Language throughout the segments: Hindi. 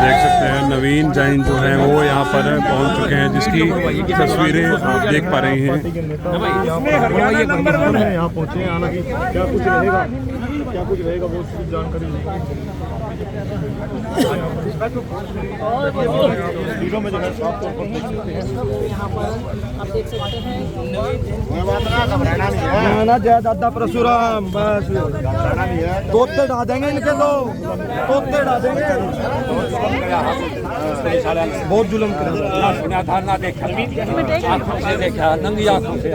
देख सकते हैं नवीन जैन जो है वो यहाँ पर पहुँच चुके हैं, जिसकी तस्वीरें आप देख पा रही हैं। यहाँ पहुँचे, हालांकि क्या कुछ रहेगा वो जानकारी दादा परशुराम बस तोते ढा देंगे इनके, तो तोते ढा देंगे। बहुत जुल्म किया, सुना था ना देखा, आंखों से देखा, नंगी आंखों से।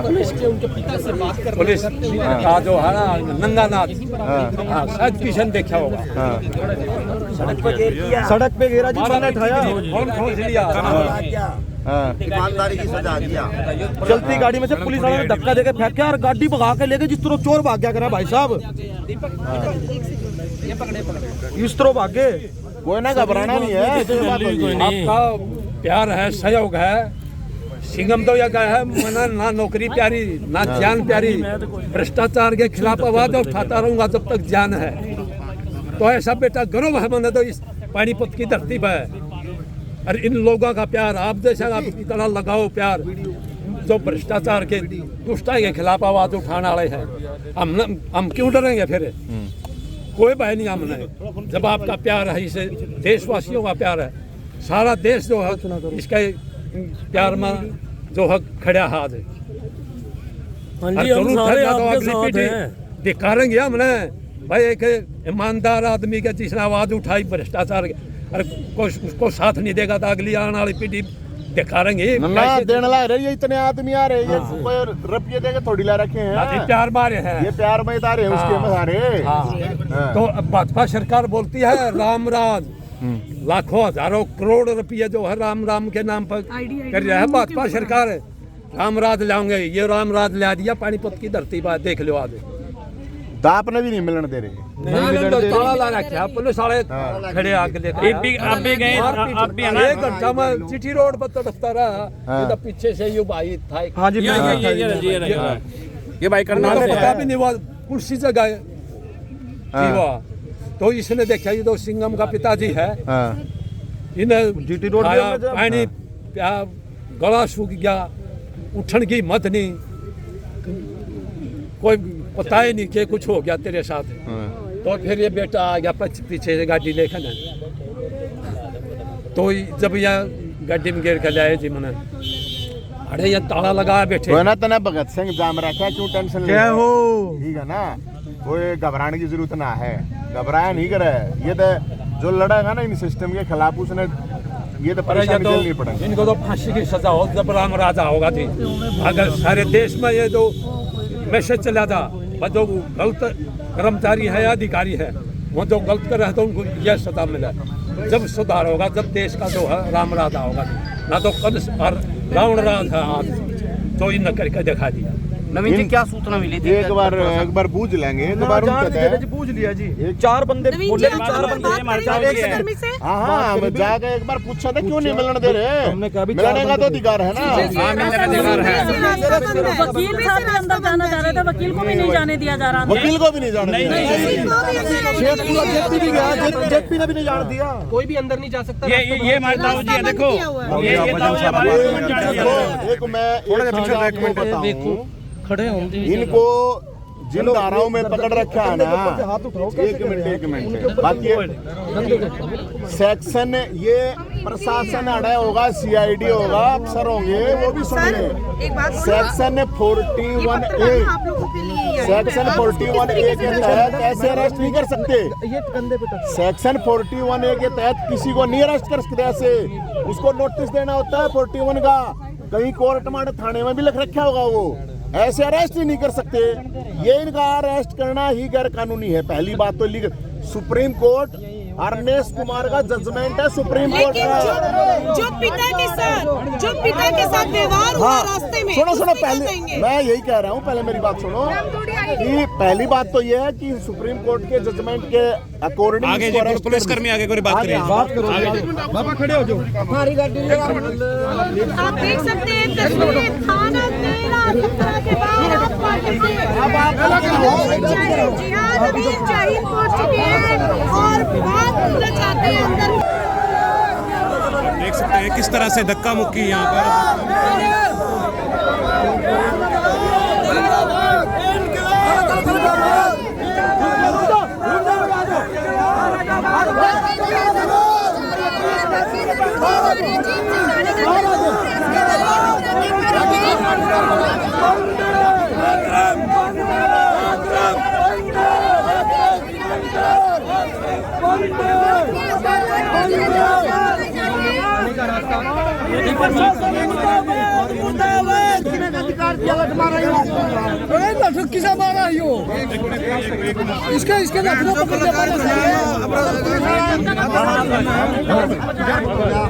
पुलिस के उनके पिता से बात कर, पुलिस का जो है ना नंगा नाच, शायद किशन देखा होगा। सड़क पे घेरा जी, मैंने उठाया, कौन खोज लिया, ईमानदारी की सजा दिया। चलती गाड़ी में से पुलिस वाले ने धक्का देके फेंका और गाड़ी भगा के लेके जिस तरह चोर भाग गया करा भाई साहब, इस तरह भागे। कोई ना घबराना नहीं है, आपका प्यार है, सहयोग है। सिंगम तो यह कहा है मना ना नौकरी प्यारी ना जान प्यारी, भ्रष्टाचार के खिलाफ आवाज उठाता रहूंगा जब तक जान है। तो ऐसा बेटा गर्व है मैंने तो इस पानीपत की धरती पर। और इन लोगों का प्यार आप जैसा आप इतना लगाओ प्यार, जो भ्रष्टाचार के दुष्टाई के खिलाफ आवाज उठाने वाले हैं। हम क्यों डरेंगे फिर, कोई भय नहीं हमने। जब आपका प्यार है, इसे देशवासियों का प्यार है, सारा देश जो है इसके प्यार में जो है खड़ा हाथ है। दिखाएंगे हमने भाई एक ईमानदार आदमी के जिसने आवाज उठाई भ्रष्टाचार के, अरे उसको साथ नहीं देगा तो अगली आने वाली पीढ़ी दिखाएंगे। देने ला रहे इतने आदमी आ रहे हैं, कोई रुपये देके थोड़ी ला रखे हैं, प्यार मारे हैं, ये प्यार में तारे हैं उसके में। तो भाजपा सरकार बोलती है राम राज, लाखों हजारों करोड़ रुपये जो है राम राम के नाम पर कर रहा है भाजपा सरकार। राम राज लाओगे, ये राम राज ला दिया पानीपत की धरती पर, देख लो आज। दाप ने भी नहीं मिलने दे रहे, ताला लगा क्या पुलिस वाले खड़े आके लेकर। आप भी गए, आप भी 1 घंटा में चिट्ठी रोड पर तो रखता रहा, तो पीछे से ये भाई था। हाँ जी, ये भाई करना पता भी नहीं हुआ, कुर्सी से गए तो इसने देखा ये तो सिंगम का पिताजी है, इन्हें जीटी रोड पानी गला सूख गया, उठन की हिम्मत नहीं, कोई पता ही नहीं कि कुछ हो गया तेरे साथ। तो फिर ये बेटा आ गया पीछे से गाड़ी लेकर ना, तो जब यह गाड़ी में गिर कर लाए जी मैंने, अरे ये ताला लगा बैठे ना तना भगत सिंह जाम रखा, क्यों टेंशन ले हो, ठीक है ना, कोई घबराने की जरूरत ना है, घबराया नहीं करे। ये तो जो लड़ेगा ना इन सिस्टम के खिलाफ, उसने ये तो परेशानी झेलनी पड़ेगी। इनको तो फांसी की सजा हो जब राम राजा होगा थी। अगर सारे देश में ये जो मैसेज चला था, जो गलत कर्मचारी है या अधिकारी है वो जो गलत कर रहा है तो उनको यह सजा मिला। जब सुधार होगा, जब देश का जो है राम राजा होगा, ना तो कल रावण राज है आज जो इन करके दिखा दिया। नवीन जी क्या सूचना मिली थी? एक बार बूझ लेंगे, बूझ लिया जी। 4 बंदे बोले, 4 बंदे हाँ जाके एक बार पूछा था क्यों नहीं मिलने दे रहे, हमने कहा मिलने का तो अधिकार है ना। वकील भी अंदर जाना चाह रहा था, वकील को भी नहीं जाने दिया जा रहा, वकील को भी नहीं जाने दिया, जेपी ने भी नहीं जाने दिया, कोई भी अंदर नहीं जा सकता। ये मानता हूँ जी, देखो एक मैं बताऊं, खड़े होंगे इनको जिन धाराओं में पकड़ रखा है ना, एक मिनट बाकी सेक्शन, ये प्रशासन अड़ा होगा, सीआईडी होगा, अफसर होंगे, वो भी सुनेंगे। सेक्शन 41A, सेक्शन 41A के तहत ऐसे अरेस्ट नहीं कर सकते। सेक्शन 41A के तहत किसी को नहीं अरेस्ट कर सकते, ऐसे उसको नोटिस देना होता है 41 का, कहीं कोर्ट में थाने में भी लिख रखा होगा, वो ऐसे अरेस्ट ही नहीं कर सकते। ये इनका अरेस्ट करना ही गैर कानूनी है। पहली बात तो legal, supreme court Arnesh Kumar का जजमेंट है, सुप्रीम कोर्ट का। जो पिता के साथ व्यवहार हुआ रास्ते में, सुनो पहले मैं यही कह रहा हूँ, पहले मेरी बात सुनो। कि पहली बात तो ये है कि सुप्रीम कोर्ट के जजमेंट के अकॉर्डिंग आगे जी, पुलिसकर्मी आगे कोई बात करिए। बाबा खड़े हो जाओ। आप देख सकते हैं तस्वीरें थाना तेरा सत्रह के बाद जिहाद अमीर शहीद पहुंच चुके हैं और बहुत बोलना चाहते हैं अंदर। देख सकते हैं किस तरह से धक्का मुक्की यहाँ पर। किसा मारा यो इसका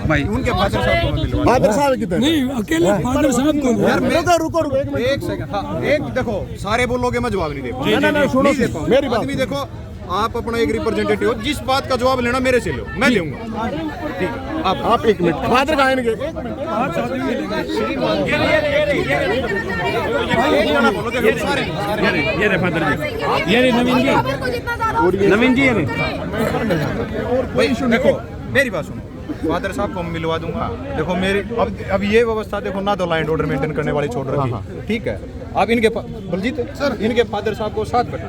भाई उनके फादर साहब को मिलवा फादर साहब कितने नहीं अकेले फादर साहब को यार रुको एक सेकंड। हाँ एक देखो सारे बोलोगे मैं जवाब नहीं दे पाऊंगा। ना सुनो नहीं दे पाऊंगा। मेरी बात आदमी देखो आप अपना एक रिप्रेजेंटेटिव हो, जिस बात का जवाब लेना मेरे से लो, मैं लूंगा। ठीक है आप एक मिनट फादर कहाँ हैं? ये रे फादर जी, ये रे नवीन जी, नवीन जी, ये रे। भाई देखो मेरी बात सुनो, फादर साहब को मिलवा दूंगा। देखो मेरी अब ये व्यवस्था देखो ना, तो लाइन ऑर्डर मेंटेन करने वाली छोड़ रखी। ठीक है आप इनके बलजीत सर इनके फादर साहब को साथ बैठा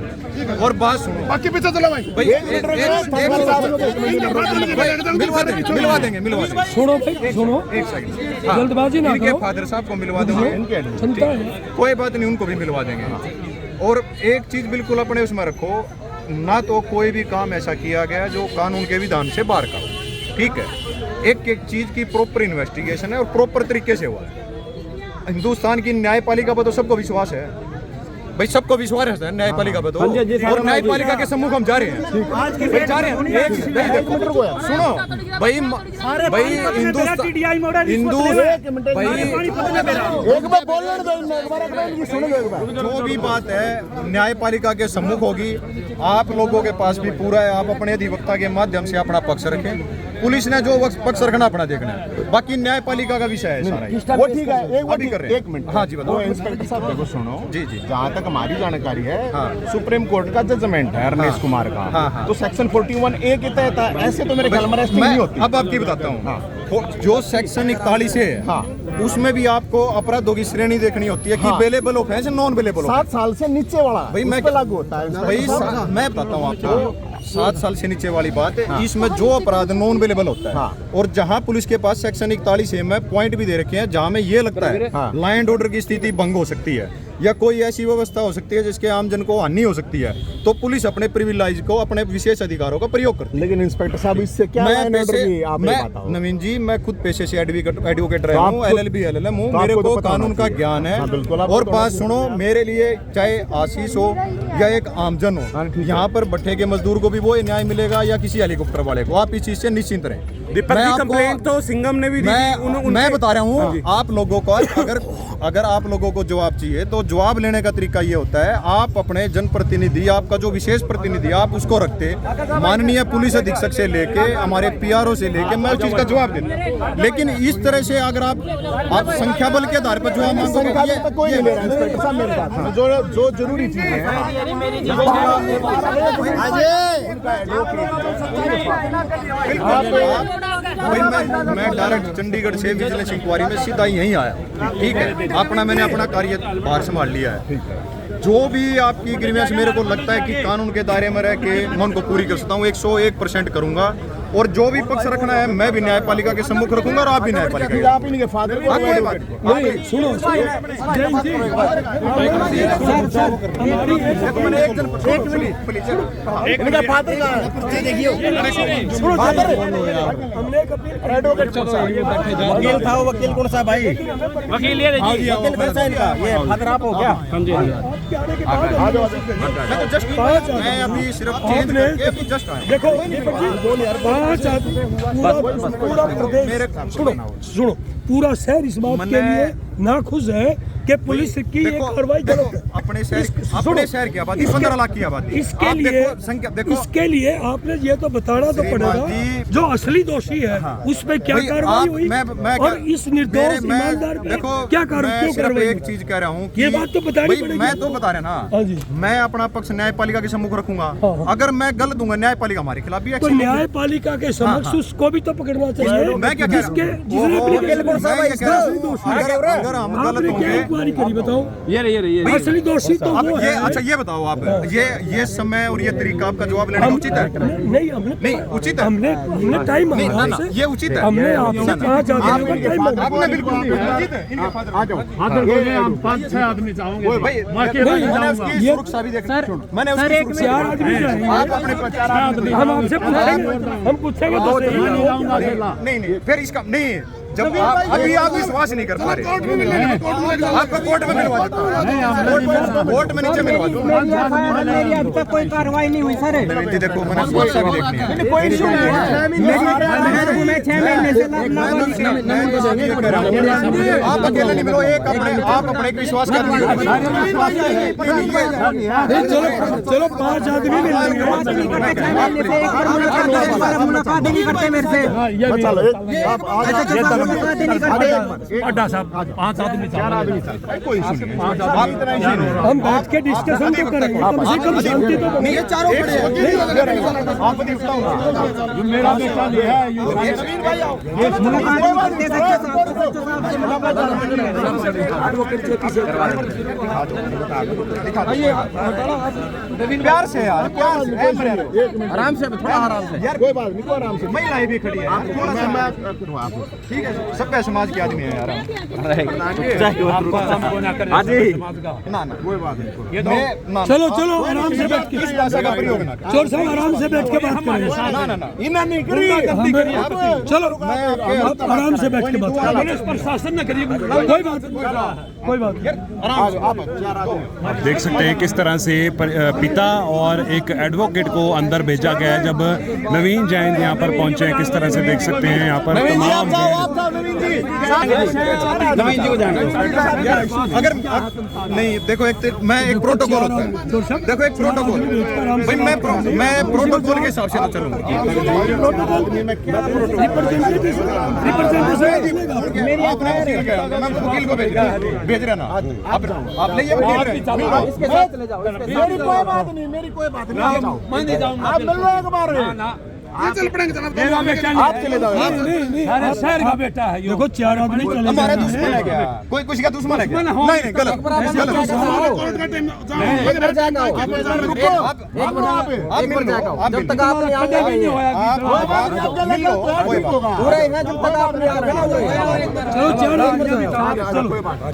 और बात सुनो, बाकी पीछे चलो भाई। मिलवा देंगे। सुनो एक सेकंड, जल्दबाजी ना इनके करो। फादर साहब को मिलवा देंगे, चलता है कोई बात नहीं, उनको भी मिलवा देंगे। और एक चीज बिल्कुल अपने उसमें रखो, ना तो कोई भी काम ऐसा किया गया जो कानून के विधान से बाहर का। ठीक है, एक चीज की प्रॉपर इन्वेस्टिगेशन है और प्रॉपर तरीके से हुआ है। हिंदुस्तान की न्यायपालिका पर तो सबको विश्वास है भाई, सबको विश्वास है न्यायपालिका पे तो। और न्यायपालिका के सम्मुख हम जा रहे हैं, सुनो भाई जो भी बात है न्यायपालिका के सम्मुख होगी। आप लोगों के पास भी पूरा है, आप अपने अधिवक्ता के माध्यम से अपना पक्ष रखें। पुलिस ने जो पक्ष रखना अपना देखना है, बाकी न्यायपालिका का विषय है सारा। वो ठीक है, एक मिनट। हाँ जी बताओ। इंस्पेक्टर साहब देखो सुनो जी। जहाँ तक हमारी जानकारी है, हाँ। सुप्रीम कोर्ट का जजमेंट है रमेश कुमार का। हाँ। तो सेक्शन 41A के तहत है, ऐसे तो मेरे ख्याल में अरेस्ट नहीं होती। अब आपकी बताता हूँ। जो सेक्शन 41 है, हाँ। उसमें भी आपको अपराधों की श्रेणी देखनी होती है कि बेलेबल ऑफेंस नॉन बेलेबल। 7 साल से नीचे वाला भाई मैं लागू होता है भाई मैं बताता हूँ आपको, 7 साल से नीचे वाली बात है। इसमें जो अपराध नॉन बेलेबल होता है, और जहाँ पुलिस के पास सेक्शन 41 में पॉइंट भी दे रखे हैं जहाँ में ये लगता है लॉ एंड ऑर्डर की स्थिति भंग हो सकती है या कोई ऐसी व्यवस्था हो सकती है जिसके आम जन को हानि हो सकती है, तो पुलिस अपने प्रिविलेज को, अपने विशेष अधिकारों का प्रयोग करती है। लेकिन इंस्पेक्टर साहब इससे क्या नवीन जी, मैं खुद पेशे से एडवोकेट रहा हूँ, LLB LLM हूँ, मेरे को कानून का ज्ञान है। और बात सुनो, मेरे लिए चाहे आशीष हो या एक आमजन हो, यहाँ पर भट्टे के मजदूर को भी वो न्याय मिलेगा या किसी हेलीकॉप्टर वाले को, आप इस चीज से निश्चिंत रहें। दीपक जी कंप्लेंट तो सिंघम ने भी दी थी। मैं बता रहा हूँ आप लोगों को, अगर आप लोगों को जवाब चाहिए तो जवाब लेने का तरीका ये होता है, आप अपने जनप्रतिनिधि, आपका जो विशेष प्रतिनिधि आप उसको रखते, माननीय पुलिस अधीक्षक से लेके हमारे PRO से लेके मैं उस चीज का जवाब देता। लेकिन इस तरह से अगर आप संख्या बल के आधार पर जवाब मांगोगे, कोई नहीं ले रहा इंस्पेक्टर साहब मेरे पास। जो जरूरी चीजें हैं, भाई मैं डायरेक्ट चंडीगढ़ से विजिलेंस इंक्वायरी में सीधा यहीं आया। ठीक है, मैंने अपना कार्य भार संभाल लिया है। जो भी आपकी ग्रीवेंस मेरे को लगता है कि कानून के दायरे में रह के मैं उनको पूरी कर सकता हूँ, 101% करूंगा। और जो भी पक्ष रखना है मैं भी न्यायपालिका के सम्मुख रखूंगा और आप भी न्यायपालिका। आप इनके फादर को सुनो इनका फादर का देखिए, फादर एडवोकेट वकील था, वो वकील कौन सा भाई? वकील ये वकील कौन सा इनका? ये फादर आप हो क्या? मैं अभी सिर्फ चेंज करके अभी जस्ट आया। देखो 5 आदमी पूरा प्रदेश, सुनो पूरा शहर इस बात के लिए नाखुश है कि पुलिस की ये कार्रवाई गलत है। अपने शहर की आबादी 15 लाख की आबादी, इसके लिए संख्या देखो, इसके लिए आपने ये तो बताना तो पड़ेगा जो असली दोषी है उस पे क्या कार्रवाई हुई और इस निर्दोष ईमानदार पे क्या कार्रवाई। एक चीज कह रहा हूँ, ये बात तो बतानी पड़ेगी। मैं तो बता रहा ना, मैं अपना पक्ष न्यायपालिका के सम्मुख रखूंगा। अगर मैं गलत दूंगा, न्यायपालिका हमारे खिलाफ भी तो न्यायपालिका के समक्ष उसको भी तो पकड़ना चाहिए। मैं क्या कह रहा हूँ, अगर हम गलत होंगे करी बताओ, ये असली दोषी तो वो है। अच्छा ये बताओ आप, ये समय और ये तरीका आपका जवाब लेने उचित है? नहीं उचित है, हमने टाइम मांगा, ये उचित है। हमने आपसे 5 आदमी का टाइम मांगा। आपने बिल्कुल उचित है। आ जाओ, हम 5-6 आदमी चाहोगे भाई, मैंने उसकी सुरक्षा भी देखी, मैंने उसकी 4 आदमी आप अपने 4 आदमी, हम आपसे पूछेंगे, हम पूछेंगे तो नहीं फिर इसका नहीं, जब आप अभी आप विश्वास नहीं कर पा रहे, आपको कोर्ट में मिलवा देता हूं, कोर्ट में नीचे मिलवा दूं। मेरी अभी तक कोई कार्रवाई नहीं हुई सर। देखो मैंने सुरक्षा भी देखनी है, कोई इशू नहीं है। मैं 6 महीने से आप अकेले नहीं मिलो, एक अपने आप अपने विश्वास कर चलो 5 आदमी मिलेंगे। मुलाकात नहीं करते मेरे से। अड्डा साहब 5 आदमी, 4 आदमी, कोई इशू नहीं। हम बैठ के डिस्कशन तो करेंगे, कम से कम शांति तो बने। ये चारों खड़े हैं, मेरा बेटा ये है, प्यार से यार, प्यार से, आराम से, थोड़ा आराम से यार, कोई बात नहीं, कोई आराम से। महिलाएं भी खड़ी है, ठीक है, सबका समाज के आदमी है यार। ना कोई बात नहीं। चलो आराम से बैठ के, इस भाषा का प्रयोग ना चोर साहब आराम से बैठ के बात करेंगे। ना इन्हें नहीं करी, चलो आप आराम से बैठ के बात करें। पुलिस प्रशासन न करिए, कोई बात नहीं। आप देख सकते हैं किस तरह से पिता और एक एडवोकेट को अंदर भेजा गया है। जब नवीन जैन यहाँ पर पहुंचे हैं, किस तरह से देख सकते हैं यहाँ पर तमाम नवीन जी को जाना अगर नहीं, देखो मैं एक प्रोटोकॉल होता है, देखो एक प्रोटोकॉल भाई, मैं प्रोटोकॉल के हिसाब से तो चलूंगा। मैं वकील को भेज रहा ना, आप ले मेरी कोई बात नहीं, मेरी कोई बात नहीं। आप मिल लो एक बार, चल पड़ेंगे, आप चले जाओ। अरे शहर का बेटा है। देखो 4 आदमी चले हमारे दुश्मन है क्या? कोई किसी का दुश्मन है क्या? नहीं गलत जब तक आप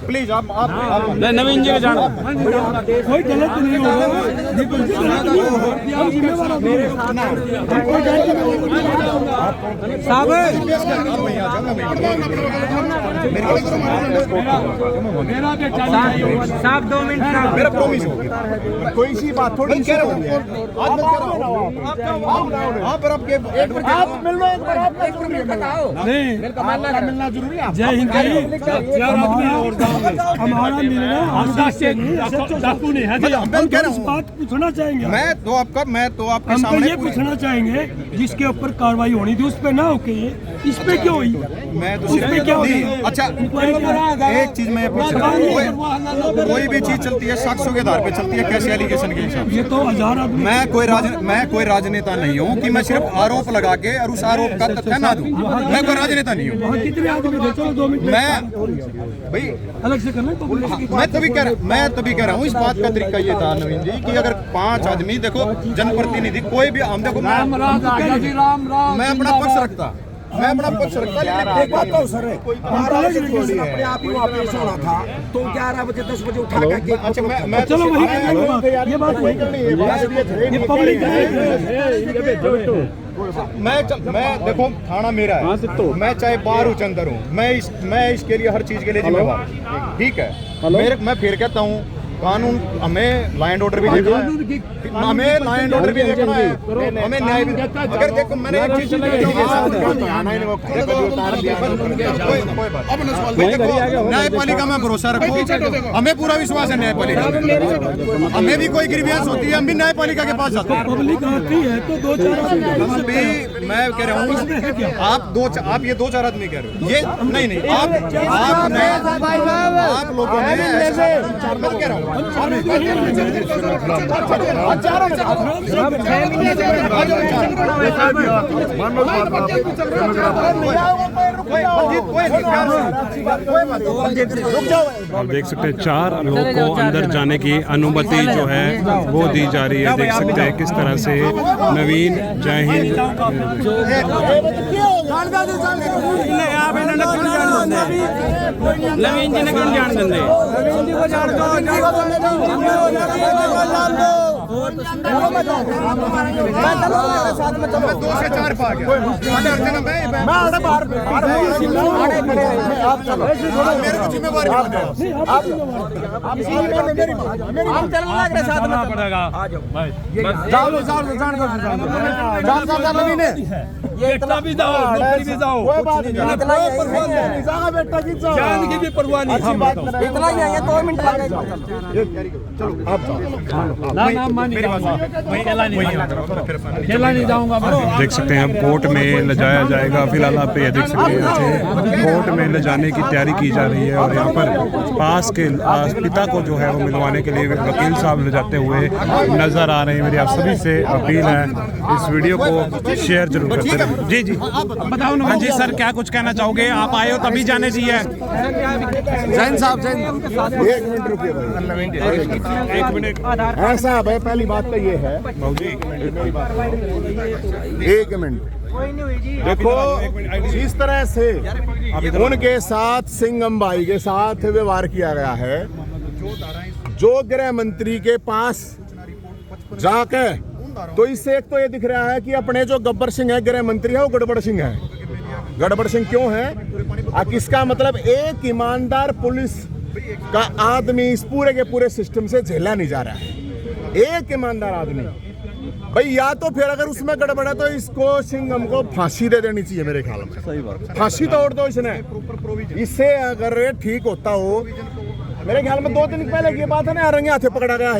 प्लीज आप नवीन जी को जाना, कोई गलत नहीं होगा। साहब 2 मिनट, मेरा प्रॉमिस हो, कोई सी बात थोड़ी कह रहा हूँ आप मिल लो एक बार, आप नहीं मिलना जरूरी है। जय हिंद। हमारा मिलना डाकू नहीं है। हम इस बात पूछना चाहेंगे, मैं तो आपके हम तो सामने ये पूछना चाहेंगे जिसके ऊपर कार्रवाई होनी थी उस पे ना होके इस पे क्यों हुई? मैं तो उस पे क्या हुई? अच्छा एक चीज मैं पूछ रहा हूँ, कोई भी चीज चलती है साक्ष्यों के आधार पे चलती है, कैसे एलिगेशन के हिसाब से। ये तो 1000 आदमी। मैं कोई राजनेता नहीं हूँ कि मैं सिर्फ आरोप लगा के और उस आरोप का तथ्य ना दूं। मैं कोई राजनेता नहीं हूँ। वहाँ कितने आदमी थे? चलो 2 मिनट मैं भाई अलग से करना तो मैं तभी कह रहा हूँ, इस बात का तरीका ये था नवीन जी कि अगर 5 आदमी, देखो जनप्रतिनिधि कोई भी, हम देखो मैं अपना पक्ष रखता, एक बात तो सर, 12 बजे अपने आप ही वापस होना था, तो 11 बजे 10 बजे उठा करके। अच्छा मैं चलो वही ये बात वही करनी है, ये पब्लिक मैं देखो थाना मेरा है, मैं चाहे बाहर हूँ चंदर हूँ, मैं इसके लिए हर चीज के लिए जिम्मेवार, ठीक है। मैं फिर कहता हूँ कानून हमें लॉ एंड ऑर्डर भी देखना है, हमें लॉ एंड ऑर्डर भी देखना है, हमें न्याय भी। अगर देखो मैंने एक चीज न्यायपालिका में भरोसा रखो, हमें पूरा विश्वास है न्यायपालिका में। हमें भी कोई ग्रीवियंस होती है हम भी न्यायपालिका के पास जाते हैं। पब्लिक आती है तो 2-4 आदमी, मैं कह रहा हूँ आप ये 2-4 आदमी कह रहे हो, ये नहीं आप लोगों ने कह रहा हूँ आप देख सकते हैं 4 लोगों को अंदर जाने की अनुमति जो है वो दी जा रही है। देख सकते हैं किस तरह से नवीन जय हिंद नवीन जी ने कौन जान देंगे? दो से चार पा गया मेरे को जिम्मेवारी बेटा भी जाओ, नौकरी भी जाओ, जान की भी परवाह नहीं। इतना ही है, 2 मिनट लग गए। खेला नहीं जाऊंगा। देख सकते हैं अब कोर्ट में ले जाया जाएगा। फिलहाल आप ये देख सकते हैं कोर्ट में ले जाने की तैयारी की जा रही है और यहाँ पर पास के पिता को जो है वो मिलवाने के लिए वकील साहब ले जाते हुए नजर आ रहे हैं। मेरी आप सभी से अपील है इस वीडियो को शेयर जरूर करते रहें। जी जी बताओ ना। हाँ जी सर, क्या कुछ कहना चाहोगे? आप आए हो तभी जाने चाहिए। जैन साहब, जैन 1 मिनट रुकिए भाई, 1 मिनट। ऐसा भाई पहली बात तो ये है, 1 मिनट देखो, जिस तरह से उनके साथ सिंघम भाई के साथ व्यवहार किया गया है, जो गृह मंत्री के पास जाके, तो इससे एक तो ये दिख रहा है कि अपने जो गब्बर सिंह है गृह मंत्री है वो गड़बड़ सिंह है। गड़बड़ सिंह क्यों है? किसका मतलब एक ईमानदार पुलिस का आदमी इस पूरे के पूरे सिस्टम से झेला नहीं जा रहा है। एक ईमानदार आदमी भाई, या तो फिर अगर उसमें गड़बड़ है तो इसको सिंघम को फांसी दे देनी चाहिए मेरे ख्याल में। सही बात, फांसी तोड़ दो इसने। इससे अगर ठीक होता हो, मेरे ख्याल में 2 दिन पहले की बात है ना, रंगे हाथे पकड़ा गया है,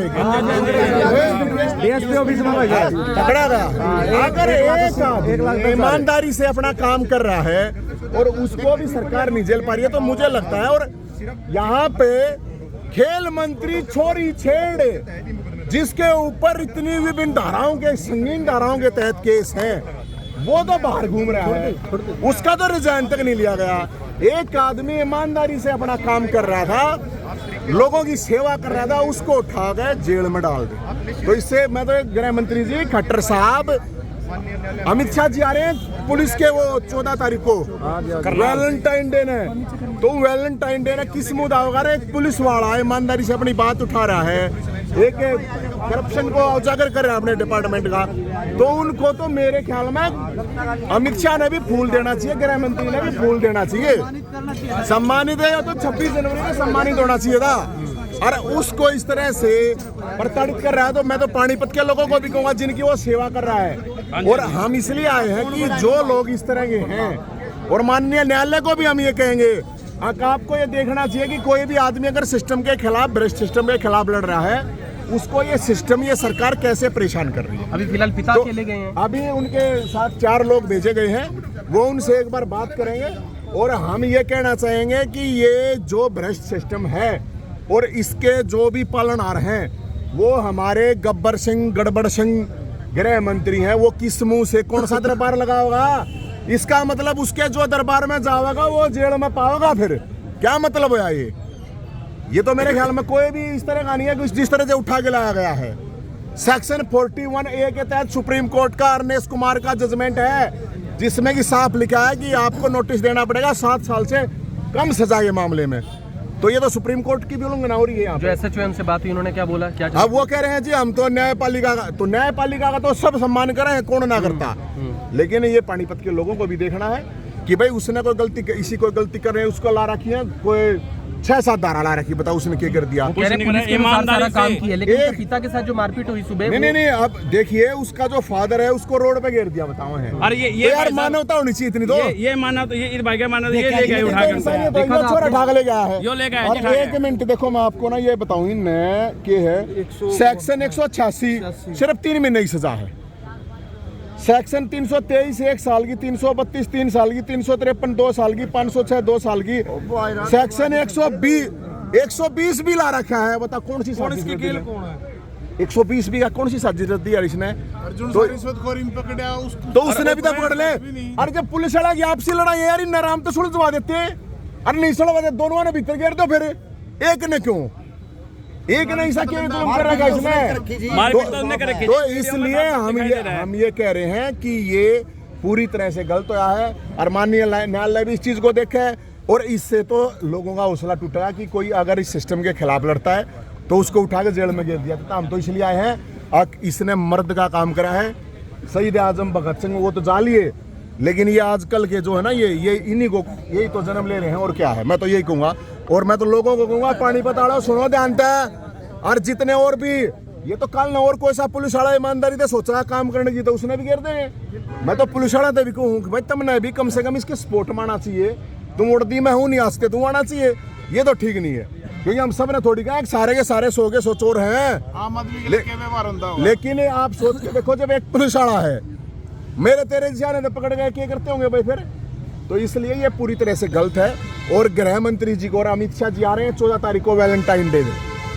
डीएसपी ऑफिस में पकड़ा गया। अगर एक ईमानदारी से अपना काम कर रहा है और उसको भी सरकार नहीं झेल पा रही है, तो मुझे लगता है, और यहाँ पे खेल मंत्री छोरी छेड़ जिसके ऊपर इतनी विभिन्न धाराओं के, संगीन धाराओं के तहत केस हैं, वो तो बाहर घूम रहा है, उसका तो रिजाइन तक नहीं लिया गया। एक आदमी ईमानदारी से अपना काम कर रहा था, लोगों की सेवा कर रहा था, उसको उठा गए जेल में डाल दे। तो इससे मैं तो गृह मंत्री जी खट्टर साहब, अमित शाह जी आ रहे हैं पुलिस के, वो 14 तारीख को वैलेंटाइन डे ने, तो वैलेंटाइन डे ने किस मुद्दा होगा? एक पुलिस वाला ईमानदारी से अपनी बात उठा रहा है, एक करप्शन को उजागर कर रहा है अपने डिपार्टमेंट का, तो उनको तो मेरे ख्याल में अमित शाह ने भी फूल देना चाहिए, गृह मंत्री ने भी फूल देना चाहिए, सम्मानित है। तो 26 जनवरी में सम्मानित होना चाहिए था। और उसको इस तरह से प्रताड़ित कर रहा है, तो मैं तो पानीपत के लोगों को भी कहूंगा जिनकी वो सेवा कर रहा है। और हम इसलिए आए हैं कि जो लोग इस तरह के हैं, और माननीय न्यायालय को भी हम ये कहेंगे, आपको ये देखना चाहिए कि कोई भी आदमी अगर सिस्टम के खिलाफ, भ्रष्ट सिस्टम के खिलाफ लड़ रहा है, उसको ये सिस्टम, ये सरकार कैसे परेशान कर रही है। अभी फिलहाल पिता तो अकेले गए हैं, अभी उनके साथ 4 लोग भेजे गए हैं, वो उनसे एक बार बात करेंगे। और हम ये कहना चाहेंगे कि ये जो भ्रष्ट सिस्टम है और इसके जो भी पालनहार हैं, वो हमारे गब्बर सिंह, गड़बड़ सिंह गृह मंत्री हैं। वो किस मुंह से कौन सा दरबार लगा होगा? इसका मतलब उसके जो दरबार में जाओगा वो जेल में पाओगा। फिर क्या मतलब होया ये तो मेरे ख्याल में कोई भी इस तरह का नहीं है, जिस तरह से उठा के लाया गया है। सेक्शन 41A के तहत सुप्रीम कोर्ट का अरनेश कुमार का जजमेंट है, जिसमें कि साफ लिखा है कि आपको नोटिस देना पड़ेगा 7 साल से कम सजा के मामले में। तो ये तो सुप्रीम कोर्ट की भी उल्लंघना हो रही है। जो SHO से बात हुई, उन्होंने क्या बोला? क्या अब वो कह रहे हैं जी हम तो न्यायपालिका का, तो न्यायपालिका का तो सब सम्मान कर रहे हैं, कौन ना करता। लेकिन ये पानीपत के लोगों को भी देखना है कि भाई उसने कोई गलती, इसी कोई गलती कर रहे हैं, उसको ला रखी है, कोई 6-7 धारा ला रखी, बताओ उसने क्या कर दिया। ईमानदारी काम की है, लेकिन उसके पिता के साथ जो मारपीट हुई सुबह, नहीं, अब देखिए उसका जो फादर है उसको रोड पे घेर दिया, बताओ है। अरे ये यार मानवता होनी चाहिए इतनी, तो ये माना तो ये भाई का माना तो ये ले गए उठा कर, छोरा ठाक ले गया है। यो ले गए। और एक मिनट देखो, मैं आपको ना ये बताऊं, इनमें के है सेक्शन 186 सिर्फ 3 महीने की सजा है। सेक्शन 323 1 साल की, 332 3 साल की, 353 2 साल की, 506 2 साल की, सेक्शन 120 भी ला रखा है। बता कौन सी साजिश है? 120 भी का कौन सी साजिश दी यार इसने? तो उसने भी तो पकड़ ले। अरे जब पुलिस वाला की आपसी लड़ाई है यार, इन आराम तो सुलझवा देते। अरे नहीं सुलझवा देते, दोनों ने भीतर घेर दो, फिर एक ने क्यों? एक नहीं सा क्यों कर रखा इसने? तो इसलिए हम ये कह रहे हैं कि ये पूरी तरह से गलत हुआ है और माननीय न्यायालय भी इस चीज को देखे। और इससे तो लोगों का हौसला टूटेगा कि कोई अगर इस सिस्टम के खिलाफ लड़ता है तो उसको उठा के जेल में गिर दिया। तो हम तो इसलिए आए हैं, इसने मर्द का काम करा है। शहीद आजम भगत सिंह वो तो जालिए, लेकिन ये आजकल के जो है ना, ये इन्हीं को यही तो जन्म ले रहे हैं। और क्या है, मैं तो यही कहूंगा। और मैं तो लोगों को कहूंगा, पानीपत वाला सुनो ध्यान से, और जितने और भी ये तो कल न और कोई सा पुलिस वाला ईमानदारी से सोच रहा है काम करने की, तो उसने भी गिर दे। मैं तो पुलिस वाला भी कहूँ कि भाई तुमने भी कम से कम इसके सपोर्ट में आना चाहिए। तुम उड़दी में हूँ नहीं आस्ते, तुम आना चाहिए। ये तो ठीक नहीं है, क्योंकि हम सब ने थोड़ी कहा सारे के सारे सो के चोर हैं। लेकिन आप सोच के देखो, जब एक पुलिस वाला है, मेरे तेरे जाने तो पकड़ गए, क्या करते होंगे भाई फिर? तो इसलिए ये पूरी तरह से गलत है। और गृह मंत्री जी को और अमित शाह जी आ रहे हैं 14 तारीख को वैलेंटाइन डे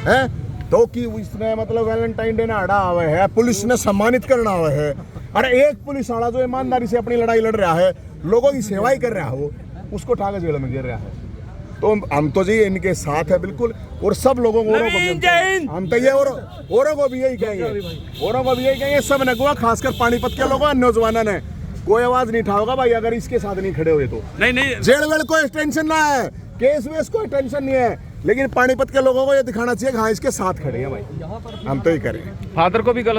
है, तो कि इसने मतलब वैलेंटाइन डे ना हड़ा हुआ है, पुलिस ने सम्मानित करना हुआ है। अरे एक पुलिस वाला जो ईमानदारी से अपनी लड़ाई लड़ रहा है, लोगों की सेवा ही कर रहा हो, उसको ठाकर जेल में गिर रहा है। तो हम तो जी इनके साथ है बिल्कुल। और सब लोगों को हम तो ये औरों को भी यही कहेंगे, सब ने गोवा, खासकर पानीपत के लोगों, नौजवानों ने कोई आवाज नहीं उठाओगा भाई अगर इसके साथ नहीं खड़े हुए तो। नहीं जेल वेल कोई टेंशन ना है, केस वेस कोई टेंशन नहीं है, लेकिन पानीपत के लोगों को ये दिखाना चाहिए कि हाँ इसके साथ खड़े हैं भाई। हम तो ही करें। फादर को भी